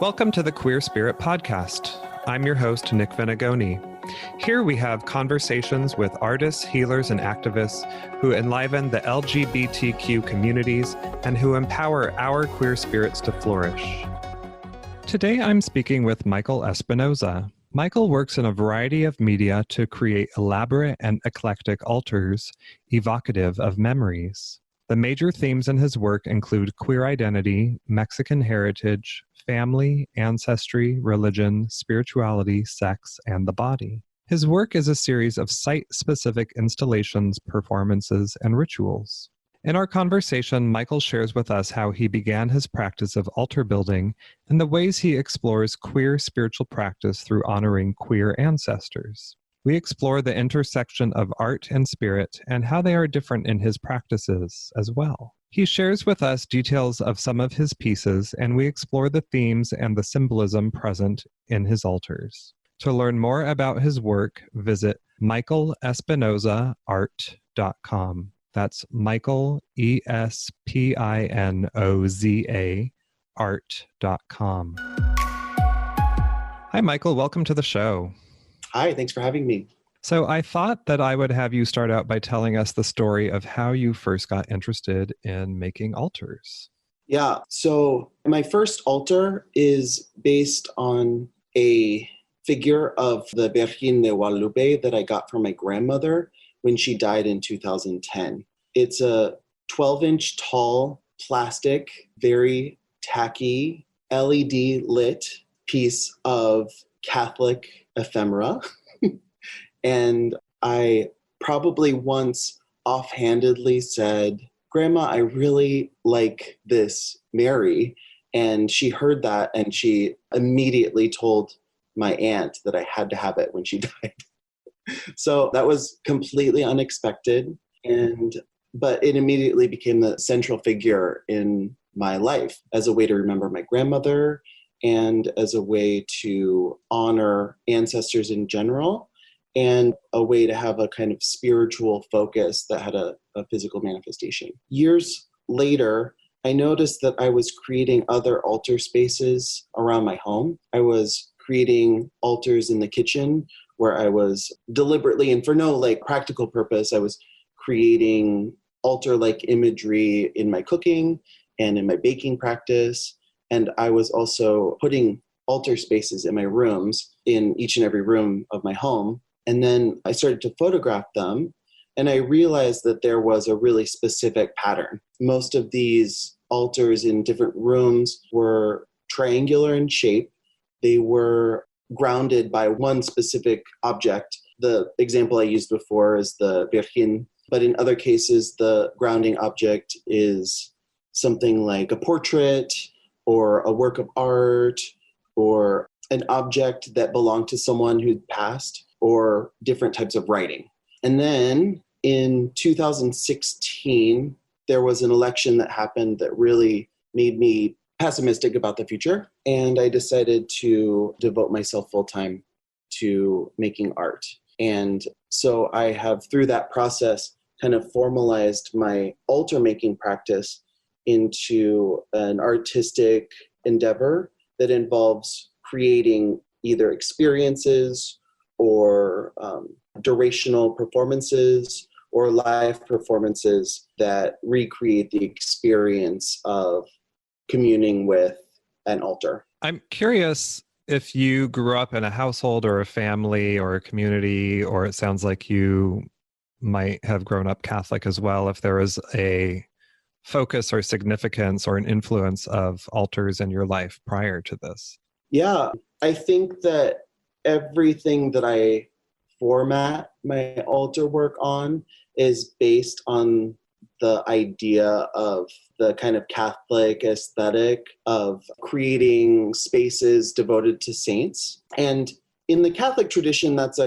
Welcome to the Queer Spirit Podcast. I'm your host, Nick Venegoni. Here we have conversations with artists, healers, and activists who enliven the LGBTQ communities and who empower our queer spirits to flourish. Today I'm speaking with Michael Espinoza. Michael works in a variety of media to create elaborate and eclectic altars evocative of memories. The major themes in his work include queer identity, Mexican heritage, family, ancestry, religion, spirituality, sex, and the body. His work is a series of site-specific installations, performances, and rituals. In our conversation, Michael shares with us how he began his practice of altar building and the ways he explores queer spiritual practice through honoring queer ancestors. We explore the intersection of art and spirit and how they are different in his practices as well. He shares with us details of some of his pieces, and we explore the themes and the symbolism present in his altars. To learn more about his work, visit michaelespinozaart.com. That's Michael, Espinoza, art.com. Hi, Michael. Welcome to the show. Hi, thanks for having me. So I thought that I would have you start out by telling us the story of how you first got interested in making altars. Yeah, so my first altar is based on a figure of the Virgen de Guadalupe that I got from my grandmother when she died in 2010. It's a 12-inch tall, plastic, very tacky, LED lit piece of Catholic ephemera. And I probably once offhandedly said, "Grandma, I really like this Mary." And she heard that and she immediately told my aunt that I had to have it when she died. So that was completely unexpected. But it immediately became the central figure in my life as a way to remember my grandmother and as a way to honor ancestors in general, and a way to have a kind of spiritual focus that had a physical manifestation. Years later, I noticed that I was creating other altar spaces around my home. I was creating altars in the kitchen where I was deliberately, and for no practical purpose, I was creating altar-like imagery in my cooking and in my baking practice. And I was also putting altar spaces in my rooms, in each and every room of my home. And then I started to photograph them, and I realized that there was a really specific pattern. Most of these altars in different rooms were triangular in shape. They were grounded by one specific object. The example I used before is the Virgin, but in other cases, the grounding object is something like a portrait or a work of art or an object that belonged to someone who'd passed, or different types of writing. And then in 2016, there was an election that happened that really made me pessimistic about the future. And I decided to devote myself full-time to making art. And so I have, through that process, kind of formalized my altar making practice into an artistic endeavor that involves creating either experiences or durational performances or live performances that recreate the experience of communing with an altar. I'm curious if you grew up in a household or a family or a community, or it sounds like you might have grown up Catholic as well, if there was a focus or significance or an influence of altars in your life prior to this. Yeah, I think that everything that I format my altar work on is based on the idea of the kind of Catholic aesthetic of creating spaces devoted to saints. And in the Catholic tradition, that's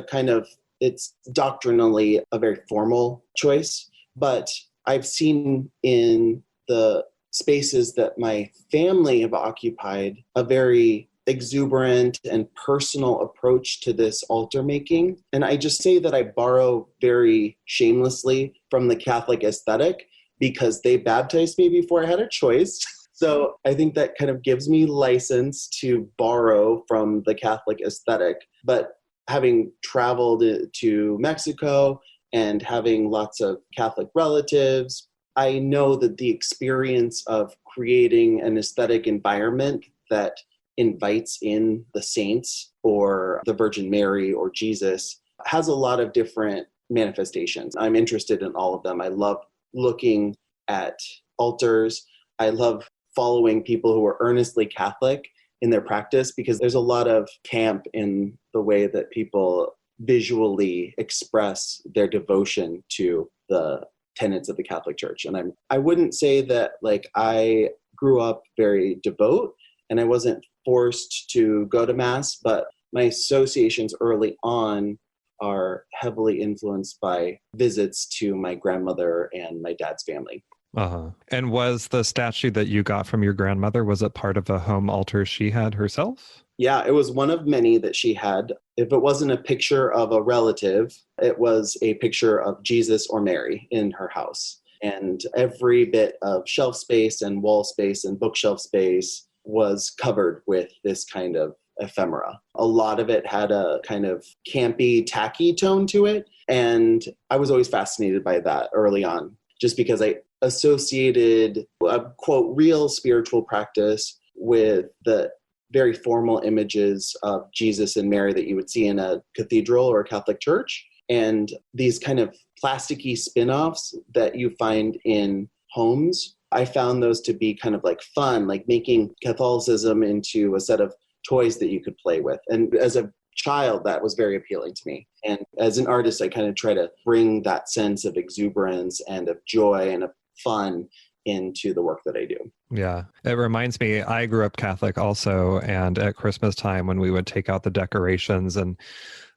it's doctrinally a very formal choice. But I've seen in the spaces that my family have occupied a very exuberant and personal approach to this altar making. And I just say that I borrow very shamelessly from the Catholic aesthetic, because they baptized me before I had a choice. So I think that kind of gives me license to borrow from the Catholic aesthetic. But having traveled to Mexico and having lots of Catholic relatives, I know that the experience of creating an aesthetic environment that invites in the saints or the Virgin Mary or Jesus has a lot of different manifestations. I'm interested in all of them. I love looking at altars. I love following people who are earnestly Catholic in their practice, because there's a lot of camp in the way that people visually express their devotion to the tenets of the Catholic Church. And I wouldn't say that like I grew up very devout and I wasn't forced to go to Mass, but my associations early on are heavily influenced by visits to my grandmother and my dad's family. Uh-huh. And was the statue that you got from your grandmother, was it part of a home altar she had herself? Yeah, it was one of many that she had. If it wasn't a picture of a relative, it was a picture of Jesus or Mary in her house. And every bit of shelf space and wall space and bookshelf space was covered with this kind of ephemera. A lot of it had a kind of campy, tacky tone to it. And I was always fascinated by that early on, just because I associated a, quote, real spiritual practice with the very formal images of Jesus and Mary that you would see in a cathedral or a Catholic church. And these kind of plasticky spin-offs that you find in homes, I found those to be kind of like fun, like making Catholicism into a set of toys that you could play with. And as a child, that was very appealing to me. And as an artist, I kind of try to bring that sense of exuberance and of joy and of fun into the work that I do. Yeah. It reminds me, I grew up Catholic also, and at Christmas time when we would take out the decorations and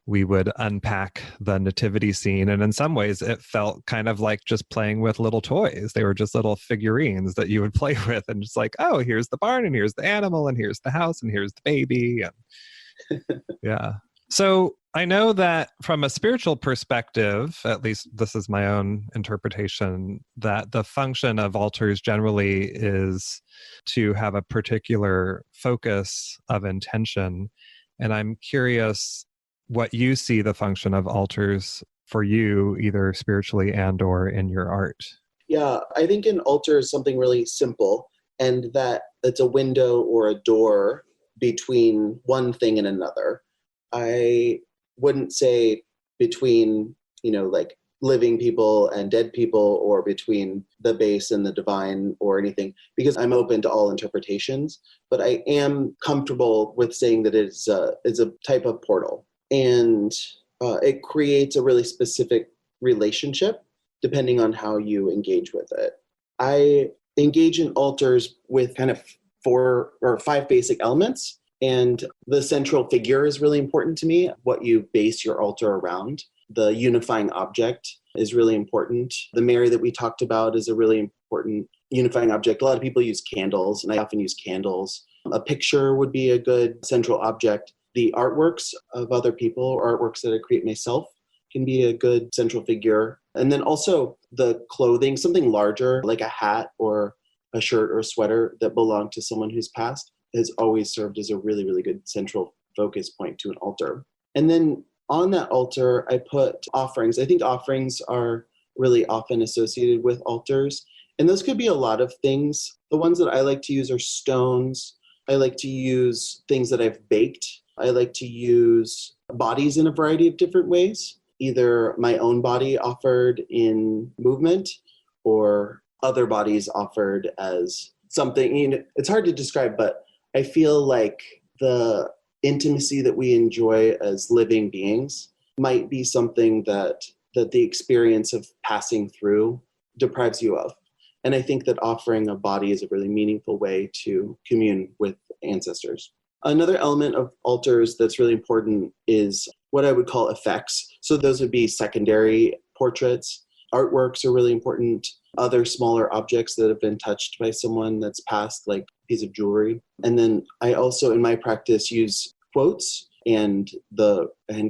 we would unpack the nativity scene. And in some ways, it felt kind of like just playing with little toys. They were just little figurines that you would play with. And just like, oh, here's the barn, and here's the animal, and here's the house, and here's the baby. And yeah. So I know that from a spiritual perspective, at least this is my own interpretation, that the function of altars generally is to have a particular focus of intention. And I'm curious what you see the function of altars for you, either spiritually and or in your art. Yeah, I think an altar is something really simple, and that it's a window or a door between one thing and another. I wouldn't say between, like living people and dead people, or between the base and the divine or anything, because I'm open to all interpretations, but I am comfortable with saying that it's a type of portal. And it creates a really specific relationship depending on how you engage with it. I engage in altars with kind of 4 or 5 basic elements. And the central figure is really important to me, what you base your altar around. The unifying object is really important. The Mary that we talked about is a really important unifying object. A lot of people use candles, and I often use candles. A picture would be a good central object. The artworks of other people, or artworks that I create myself, can be a good central figure. And then also the clothing, something larger, like a hat or a shirt or a sweater that belonged to someone who's passed, has always served as a really, really good central focus point to an altar. And then on that altar, I put offerings. I think offerings are really often associated with altars. And those could be a lot of things. The ones that I like to use are stones. I like to use things that I've baked. I like to use bodies in a variety of different ways, either my own body offered in movement or other bodies offered as something. It's hard to describe, but I feel like the intimacy that we enjoy as living beings might be something that the experience of passing through deprives you of. And I think that offering a body is a really meaningful way to commune with ancestors. Another element of altars that's really important is what I would call effects. So those would be secondary portraits. Artworks are really important. Other smaller objects that have been touched by someone that's passed, like a piece of jewelry. And then I also, in my practice, use quotes and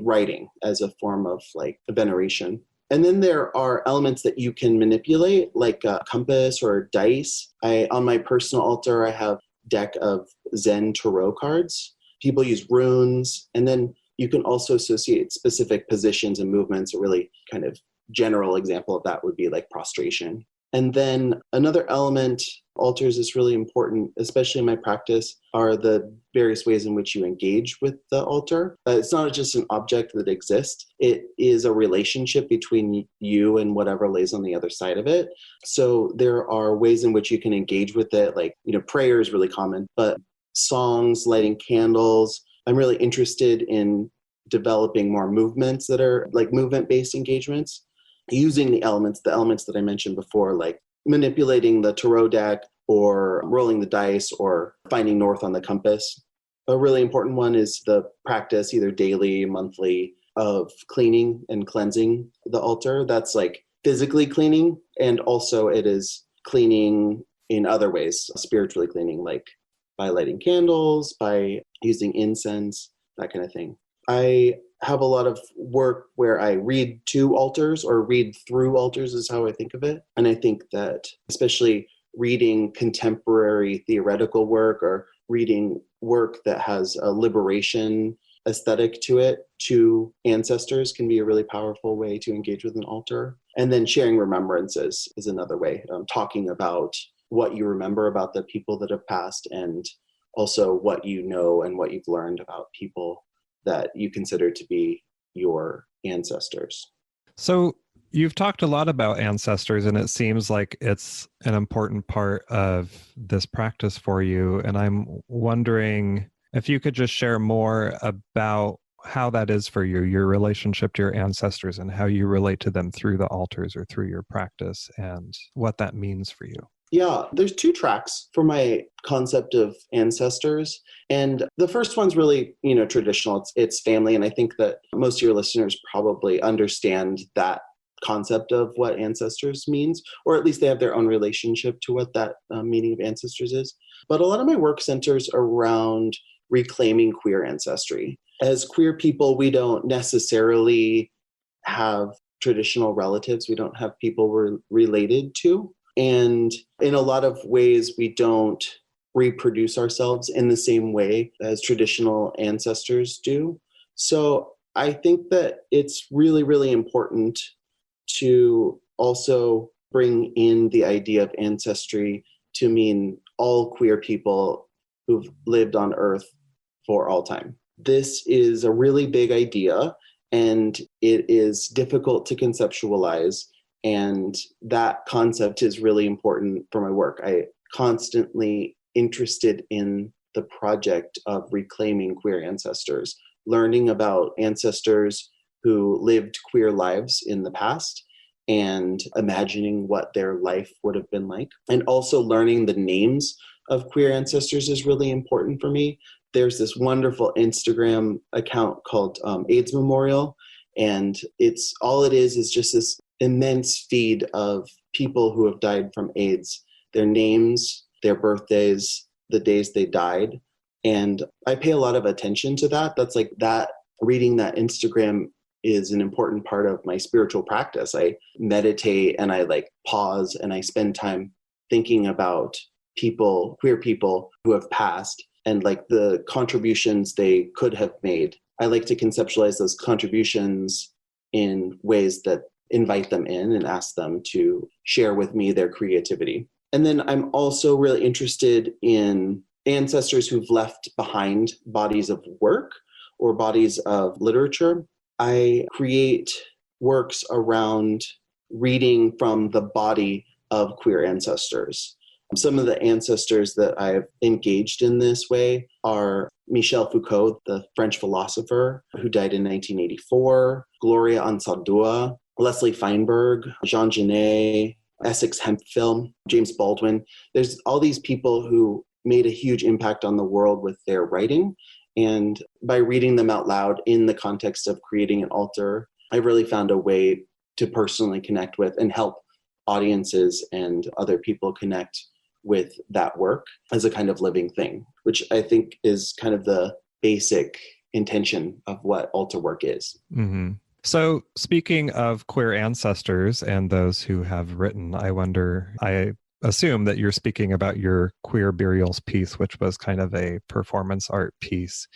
writing as a form of like veneration. And then there are elements that you can manipulate, like a compass or dice. On my personal altar, I have a deck of Zen tarot cards. People use runes, and then you can also associate specific positions and movements. A really kind of general example of that would be like prostration. And then another element, altars is really important, especially in my practice, are the various ways in which you engage with the altar. It's not just an object that exists. It is a relationship between you and whatever lays on the other side of it. So there are ways in which you can engage with it, like, prayer is really common, but songs, lighting candles. I'm really interested in developing more movements that are like movement-based engagements, using the elements that I mentioned before, like manipulating the tarot deck or rolling the dice or finding north on the compass. A really important one is the practice, either daily, monthly, of cleaning and cleansing the altar. That's like physically cleaning, and also it is cleaning in other ways, spiritually cleaning, like by lighting candles, by using incense, that kind of thing. I have a lot of work where I read to altars or read through altars is how I think of it. And I think that especially reading contemporary theoretical work or reading work that has a liberation aesthetic to it, to ancestors, can be a really powerful way to engage with an altar. And then sharing remembrances is another way, talking about what you remember about the people that have passed, and also what you know and what you've learned about people that you consider to be your ancestors. So you've talked a lot about ancestors, and it seems like it's an important part of this practice for you. And I'm wondering if you could just share more about how that is for you, your relationship to your ancestors, and how you relate to them through the altars or through your practice, and what that means for you. Yeah, there's two tracks for my concept of ancestors. And the first one's really, traditional. It's family. And I think that most of your listeners probably understand that concept of what ancestors means, or at least they have their own relationship to what that meaning of ancestors is. But a lot of my work centers around reclaiming queer ancestry. As queer people, we don't necessarily have traditional relatives. We don't have people we're related to. And in a lot of ways, we don't reproduce ourselves in the same way as traditional ancestors do. So I think that it's really, really important to also bring in the idea of ancestry to mean all queer people who've lived on Earth for all time. This is a really big idea, and it is difficult to conceptualize. And that concept is really important for my work. I constantly interested in the project of reclaiming queer ancestors, learning about ancestors who lived queer lives in the past and imagining what their life would have been like. And also learning the names of queer ancestors is really important for me. There's this wonderful Instagram account called AIDS Memorial, and it is just this immense feed of people who have died from AIDS, their names, their birthdays, the days they died. And I pay a lot of attention to that. That's like that, reading that Instagram is an important part of my spiritual practice. I meditate and I pause and I spend time thinking about people, queer people who have passed, and the contributions they could have made. I like to conceptualize those contributions in ways that invite them in and ask them to share with me their creativity. And then I'm also really interested in ancestors who've left behind bodies of work or bodies of literature. I create works around reading from the body of queer ancestors. Some of the ancestors that I've engaged in this way are Michel Foucault, the French philosopher who died in 1984, Gloria Anzaldúa, Leslie Feinberg, Jean Genet, Essex Hemphill, James Baldwin. There's all these people who made a huge impact on the world with their writing. And by reading them out loud in the context of creating an altar, I really found a way to personally connect with and help audiences and other people connect with that work as a kind of living thing, which I think is kind of the basic intention of what altar work is. Mm-hmm. So, speaking of queer ancestors and those who have written, I assume that you're speaking about your queer burials piece, which was kind of a performance art piece.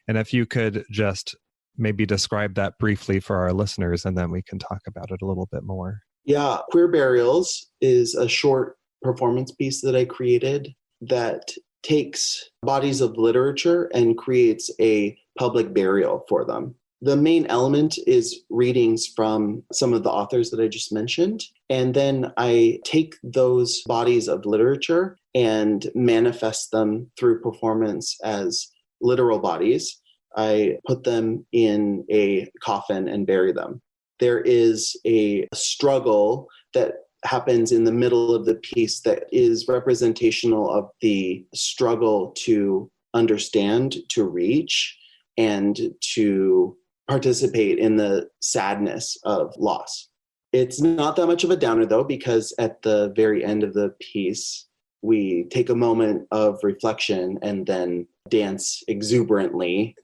And if you could just maybe describe that briefly for our listeners, and then we can talk about it a little bit more. Yeah, Queer Burials is a short performance piece that I created that takes bodies of literature and creates a public burial for them. The main element is readings from some of the authors that I just mentioned. And then I take those bodies of literature and manifest them through performance as literal bodies. I put them in a coffin and bury them. There is a struggle that happens in the middle of the piece that is representational of the struggle to understand, to reach, and to participate in the sadness of loss. It's not that much of a downer, though, because at the very end of the piece, we take a moment of reflection and then dance exuberantly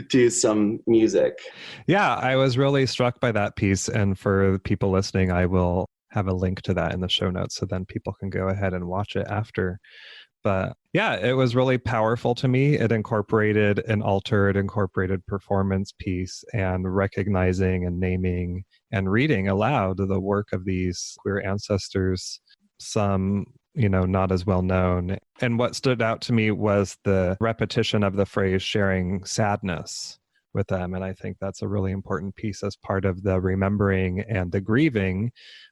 to some music. Yeah, I was really struck by that piece. And for people listening, I will have a link to that in the show notes so then people can go ahead and watch it after. But yeah, it was really powerful to me. It incorporated an altar, it incorporated performance piece, and recognizing and naming and reading aloud the work of these queer ancestors, some, not as well known. And what stood out to me was the repetition of the phrase sharing sadness with them. And I think that's a really important piece as part of the remembering and the grieving,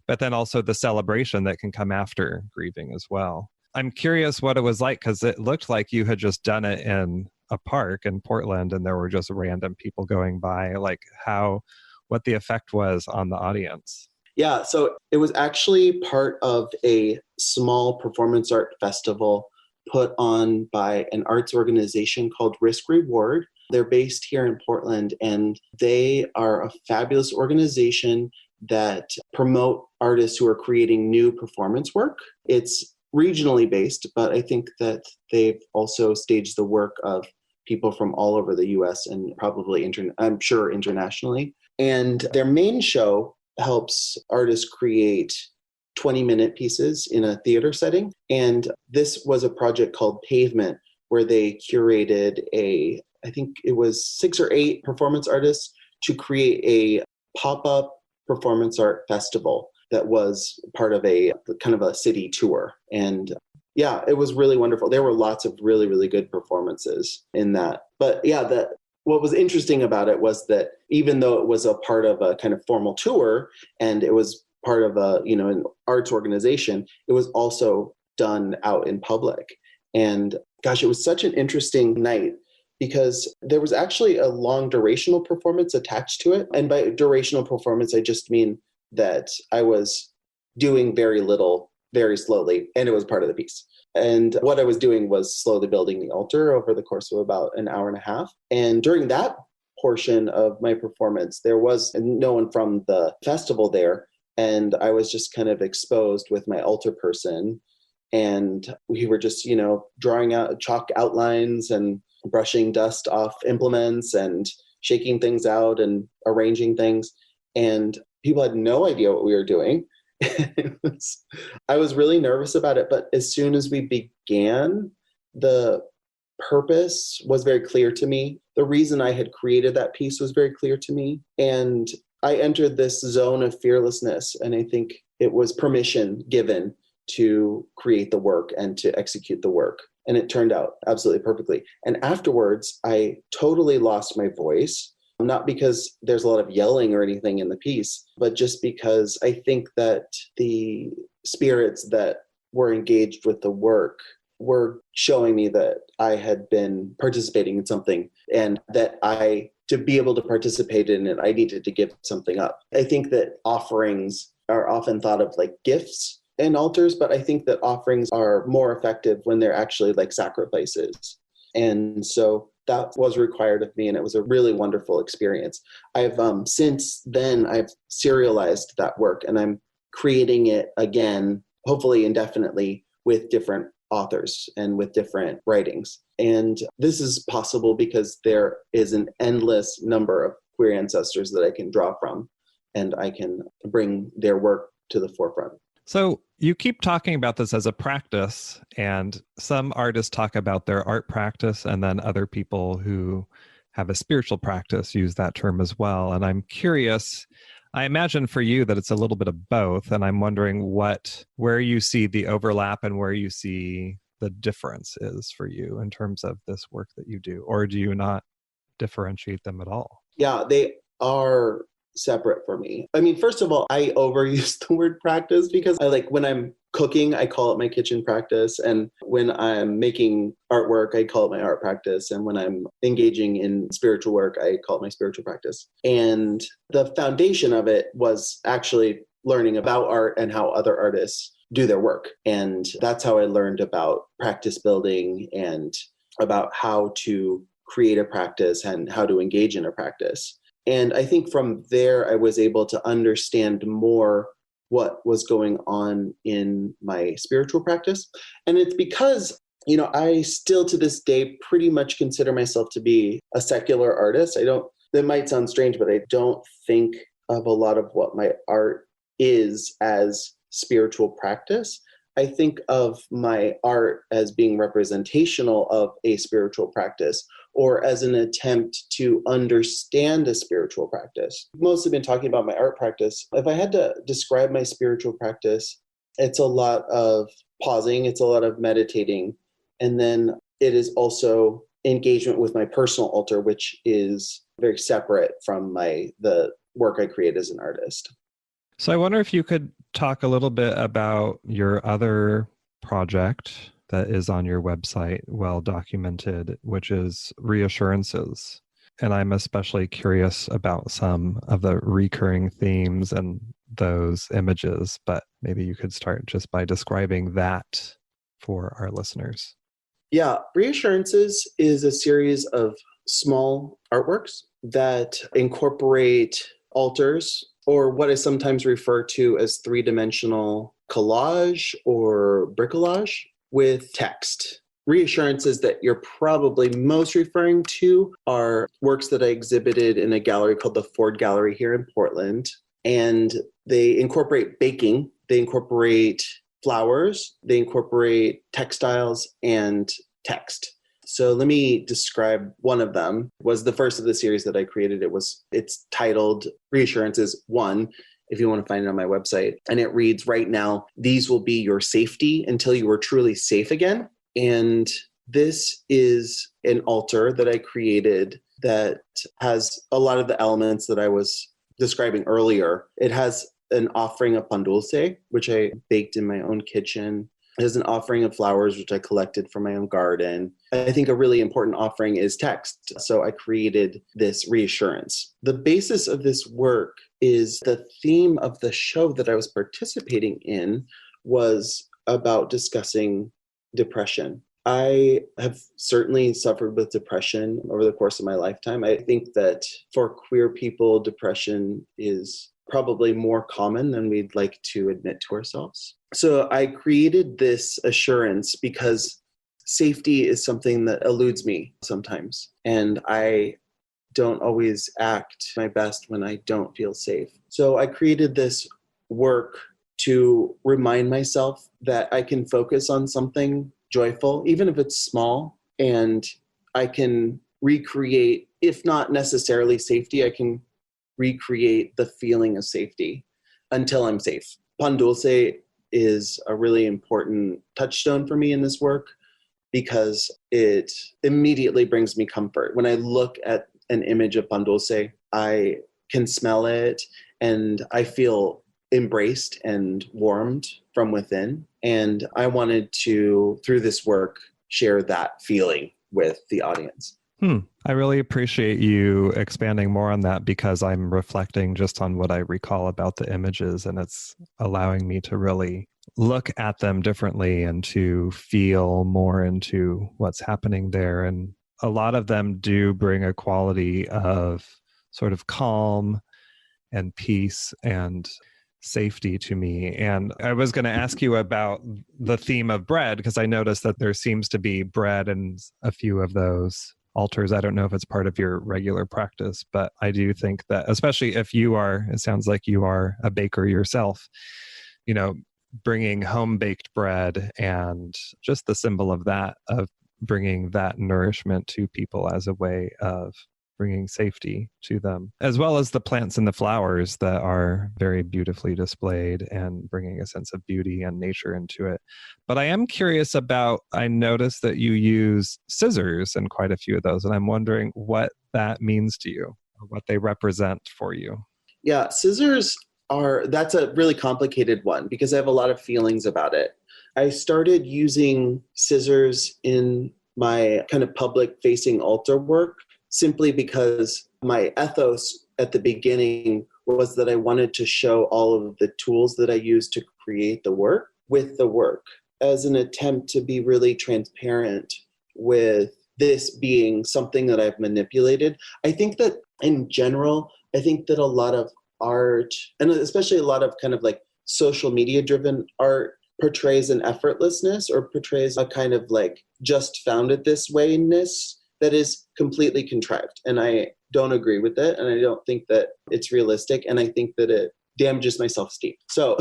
but then also the celebration that can come after grieving as well. I'm curious what it was like, because it looked like you had just done it in a park in Portland and there were just random people going by, like what the effect was on the audience. Yeah, so it was actually part of a small performance art festival put on by an arts organization called Risk Reward. They're based here in Portland, and they are a fabulous organization that promote artists who are creating new performance work. It's regionally based, but I think that they've also staged the work of people from all over the US and probably I'm sure internationally. And their main show helps artists create 20-minute pieces in a theater setting. And this was a project called Pavement, where they curated I think it was 6 or 8 performance artists to create a pop-up performance art festival that was part of a kind of a city tour. And yeah, it was really wonderful. There were lots of really, really good performances in that. But yeah, what was interesting about it was that even though it was a part of a kind of formal tour and it was part of an arts organization, it was also done out in public. And gosh, it was such an interesting night because there was actually a long durational performance attached to it. And by durational performance, I just mean that I was doing very little, very slowly, and it was part of the piece. And what I was doing was slowly building the altar over the course of about an hour and a half. And during that portion of my performance, there was no one from the festival there. And I was just kind of exposed with my altar person. And we were just, drawing out chalk outlines and brushing dust off implements and shaking things out and arranging things. And people had no idea what we were doing. I was really nervous about it, but as soon as we began, the purpose was very clear to me. The reason I had created that piece was very clear to me. And I entered this zone of fearlessness, and I think it was permission given to create the work and to execute the work. And it turned out absolutely perfectly. And afterwards, I totally lost my voice. Not because there's a lot of yelling or anything in the piece, but just because I think that the spirits that were engaged with the work were showing me that I had been participating in something and that to be able to participate in it, I needed to give something up. I think that offerings are often thought of like gifts and altars, but I think that offerings are more effective when they're actually like sacrifices. And so that was required of me, and it was a really wonderful experience. Since then, I've serialized that work, and I'm creating it again, hopefully indefinitely, with different authors and with different writings. And this is possible because there is an endless number of queer ancestors that I can draw from, and I can bring their work to the forefront. So you keep talking about this as a practice, and some artists talk about their art practice, and then other people who have a spiritual practice use that term as well. And I'm curious, I imagine for you that it's a little bit of both, and I'm wondering where you see the overlap and where you see the difference is for you in terms of this work that you do, or do you not differentiate them at all? Yeah, they are separate for me. I mean, first of all, I overuse the word practice because when I'm cooking, I call it my kitchen practice. And when I'm making artwork, I call it my art practice. And when I'm engaging in spiritual work, I call it my spiritual practice. And the foundation of it was actually learning about art and how other artists do their work. And that's how I learned about practice building and about how to create a practice and how to engage in a practice. And I think from there, I was able to understand more what was going on in my spiritual practice. And it's because, I still to this day pretty much consider myself to be a secular artist. That might sound strange, but I don't think of a lot of what my art is as spiritual practice. I think of my art as being representational of a spiritual practice or as an attempt to understand a spiritual practice. I've mostly been talking about my art practice. If I had to describe my spiritual practice, it's a lot of pausing, it's a lot of meditating, and then it is also engagement with my personal altar, which is very separate from the work I create as an artist. So I wonder if you could talk a little bit about your other project that is on your website, well documented, which is reassurances. And I'm especially curious about some of the recurring themes and those images, but maybe you could start just by describing that for our listeners. Yeah, Reassurances is a series of small artworks that incorporate altars, or what is sometimes referred to as three-dimensional collage or bricolage with text. Reassurances that you're probably most referring to are works that I exhibited in a gallery called the Ford Gallery here in Portland. And they incorporate baking, they incorporate flowers, they incorporate textiles and text. So let me describe one of them. It was the first of the series that I created. It's titled Reassurances 1, if you want to find it on my website. And it reads, right now, these will be your safety until you are truly safe again. And this is an altar that I created that has a lot of the elements that I was describing earlier. It has an offering of pan dulce, which I baked in my own kitchen. It has an offering of flowers, which I collected from my own garden. I think a really important offering is text. So I created this reassurance. The basis of this work is the theme of the show that I was participating in was about discussing depression. I have certainly suffered with depression over the course of my lifetime. I think that for queer people, depression is probably more common than we'd like to admit to ourselves. So I created this assurance because safety is something that eludes me sometimes. And I don't always act my best when I don't feel safe. So I created this work to remind myself that I can focus on something joyful, even if it's small, and I can recreate, if not necessarily safety, I can recreate the feeling of safety until I'm safe. Pan dulce is a really important touchstone for me in this work because it immediately brings me comfort. When I look at an image of pan dulce, I can smell it and I feel embraced and warmed from within. And I wanted to, through this work, share that feeling with the audience. I really appreciate you expanding more on that because I'm reflecting just on what I recall about the images, and it's allowing me to really look at them differently and to feel more into what's happening there. And a lot of them do bring a quality of sort of calm and peace and safety to me. And I was going to ask you about the theme of bread because I noticed that there seems to be bread in a few of those altars. I don't know if it's part of your regular practice, but I do think that, especially if you are, it sounds like you are a baker yourself, you know, bringing home baked bread and just the symbol of that, of bringing that nourishment to people as a way of bringing safety to them, as well as the plants and the flowers that are very beautifully displayed and bringing a sense of beauty and nature into it. But I am curious about, I noticed that you use scissors in quite a few of those, and I'm wondering what that means to you or what they represent for you. Yeah, scissors that's a really complicated one because I have a lot of feelings about it. I started using scissors in my kind of public facing altar work simply because my ethos at the beginning was that I wanted to show all of the tools that I used to create the work with the work as an attempt to be really transparent with this being something that I've manipulated. I think that in general, I think that a lot of art, and especially a lot of kind of like social media driven art, portrays an effortlessness or portrays a kind of like just found it this wayness that is completely contrived. And I don't agree with it. And I don't think that it's realistic. And I think that it damages my self-esteem. So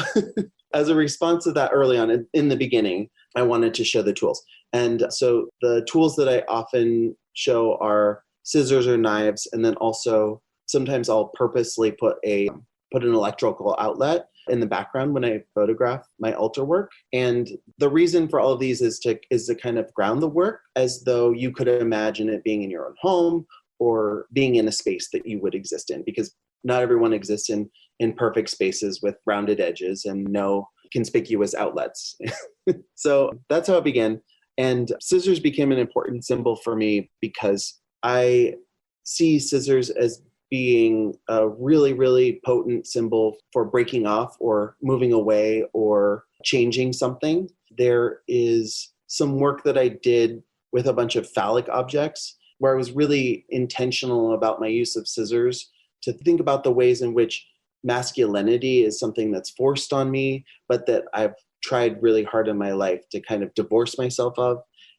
as a response to that early on in the beginning, I wanted to show the tools. And so the tools that I often show are scissors or knives. And then also sometimes I'll purposely put an electrical outlet in the background when I photograph my altar work. And the reason for all of these is to kind of ground the work as though you could imagine it being in your own home or being in a space that you would exist in, because not everyone exists in perfect spaces with rounded edges and no conspicuous outlets. So that's how it began. And scissors became an important symbol for me because I see scissors as being a really, really potent symbol for breaking off or moving away or changing something. There is some work that I did with a bunch of phallic objects where I was really intentional about my use of scissors to think about the ways in which masculinity is something that's forced on me, but that I've tried really hard in my life to kind of divorce myself of.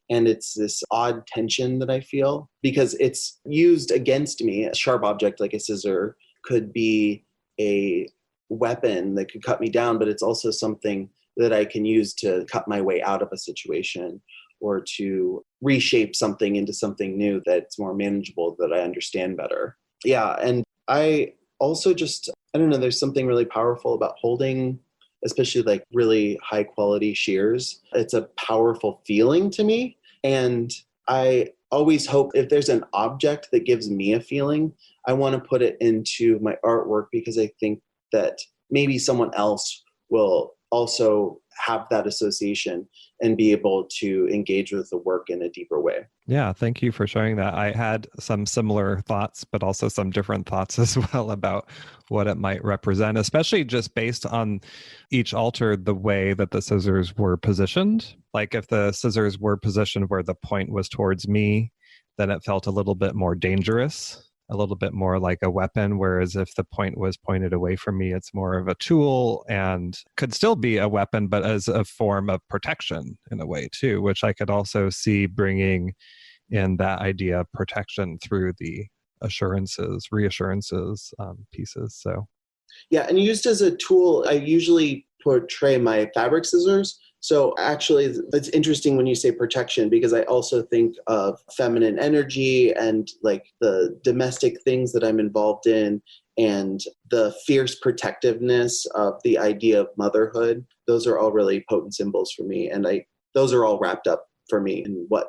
And it's this odd tension that I feel because it's used against me. A sharp object like a scissor could be a weapon that could cut me down, but it's also something that I can use to cut my way out of a situation or to reshape something into something new that's more manageable, that I understand better. Yeah, and I also I don't know, there's something really powerful about holding especially like really high quality shears. It's a powerful feeling to me. And I always hope if there's an object that gives me a feeling, I want to put it into my artwork because I think that maybe someone else will also have that association and be able to engage with the work in a deeper way. Yeah, thank you for sharing that. I had some similar thoughts, but also some different thoughts as well about what it might represent, especially just based on each altar, the way that the scissors were positioned. Like if the scissors were positioned where the point was towards me, then it felt a little bit more dangerous, a little bit more like a weapon. Whereas if the point was pointed away from me, it's more of a tool and could still be a weapon, but as a form of protection in a way too, which I could also see bringing in that idea of protection through the reassurances pieces. So yeah, and used as a tool, I usually portray my fabric scissors. So actually, it's interesting when you say protection, because I also think of feminine energy and like the domestic things that I'm involved in and the fierce protectiveness of the idea of motherhood. Those are all really potent symbols for me. And those are all wrapped up for me in what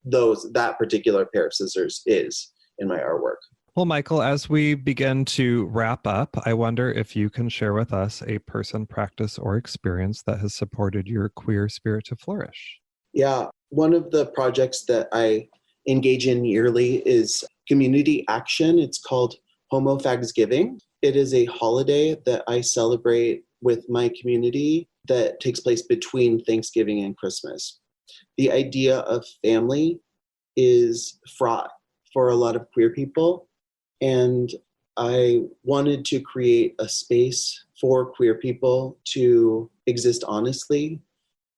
that particular pair of scissors is in my artwork. Well, Michael, as we begin to wrap up, I wonder if you can share with us a person, practice, or experience that has supported your queer spirit to flourish. Yeah, one of the projects that I engage in yearly is community action. It's called Homo Fagsgiving. It is a holiday that I celebrate with my community that takes place between Thanksgiving and Christmas. The idea of family is fraught for a lot of queer people. And I wanted to create a space for queer people to exist honestly,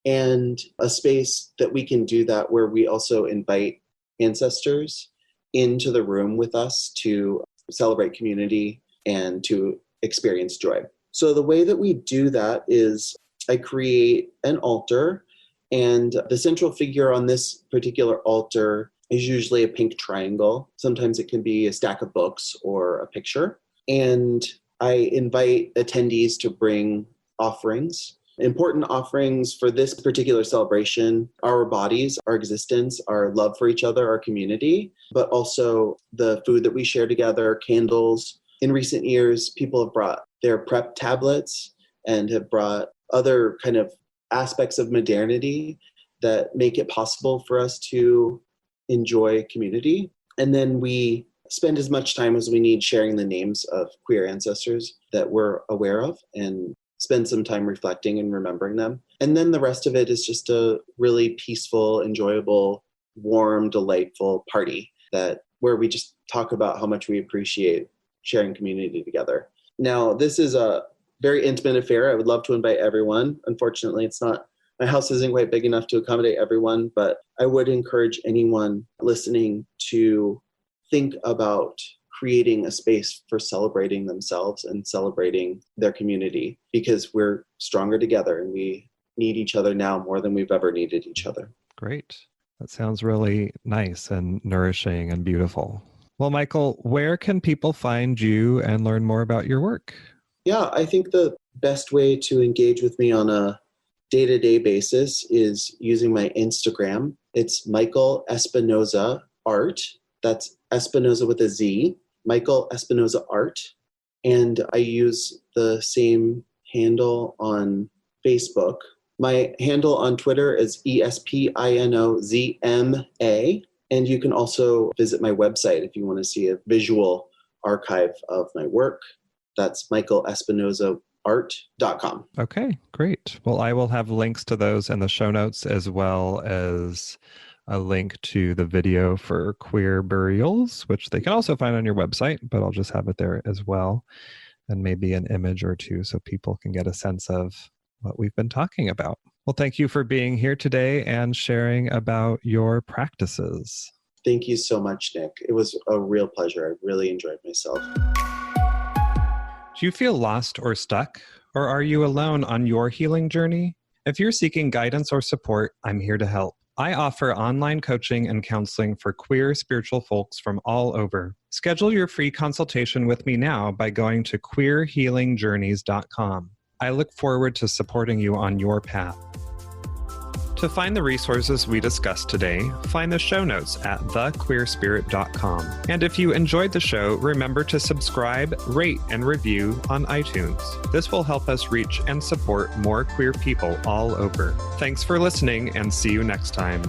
and a space that we can do that where we also invite ancestors into the room with us to celebrate community and to experience joy. So the way that we do that is I create an altar, and the central figure on this particular altar is usually a pink triangle. Sometimes it can be a stack of books or a picture. And I invite attendees to bring offerings. Important offerings for this particular celebration: our bodies, our existence, our love for each other, our community, but also the food that we share together, candles. In recent years, people have brought their prep tablets and have brought other kind of aspects of modernity that make it possible for us to enjoy community. And then we spend as much time as we need sharing the names of queer ancestors that we're aware of and spend some time reflecting and remembering them. And then the rest of it is just a really peaceful, enjoyable, warm, delightful party where we just talk about how much we appreciate sharing community together. Now, this is a very intimate affair. I would love to invite everyone. Unfortunately, my house isn't quite big enough to accommodate everyone, but I would encourage anyone listening to think about creating a space for celebrating themselves and celebrating their community, because we're stronger together and we need each other now more than we've ever needed each other. Great. That sounds really nice and nourishing and beautiful. Well, Michael, where can people find you and learn more about your work? Yeah, I think the best way to engage with me on a day-to-day basis is using my Instagram. It's Michael Espinoza Art. That's Espinoza with a Z. Michael Espinoza Art. And I use the same handle on Facebook. My handle on Twitter is ESPINOZMA. And you can also visit my website if you want to see a visual archive of my work. That's michaelespinozaart.com. Okay, great. Well, I will have links to those in the show notes, as well as a link to the video for queer burials, which they can also find on your website, but I'll just have it there as well. And maybe an image or two so people can get a sense of what we've been talking about. Well, thank you for being here today and sharing about your practices. Thank you so much, Nick. It was a real pleasure. I really enjoyed myself. Do you feel lost or stuck? Or are you alone on your healing journey? If you're seeking guidance or support, I'm here to help. I offer online coaching and counseling for queer spiritual folks from all over. Schedule your free consultation with me now by going to queerhealingjourneys.com. I look forward to supporting you on your path. To find the resources we discussed today, find the show notes at thequeerspirit.com. And if you enjoyed the show, remember to subscribe, rate, and review on iTunes. This will help us reach and support more queer people all over. Thanks for listening, and see you next time.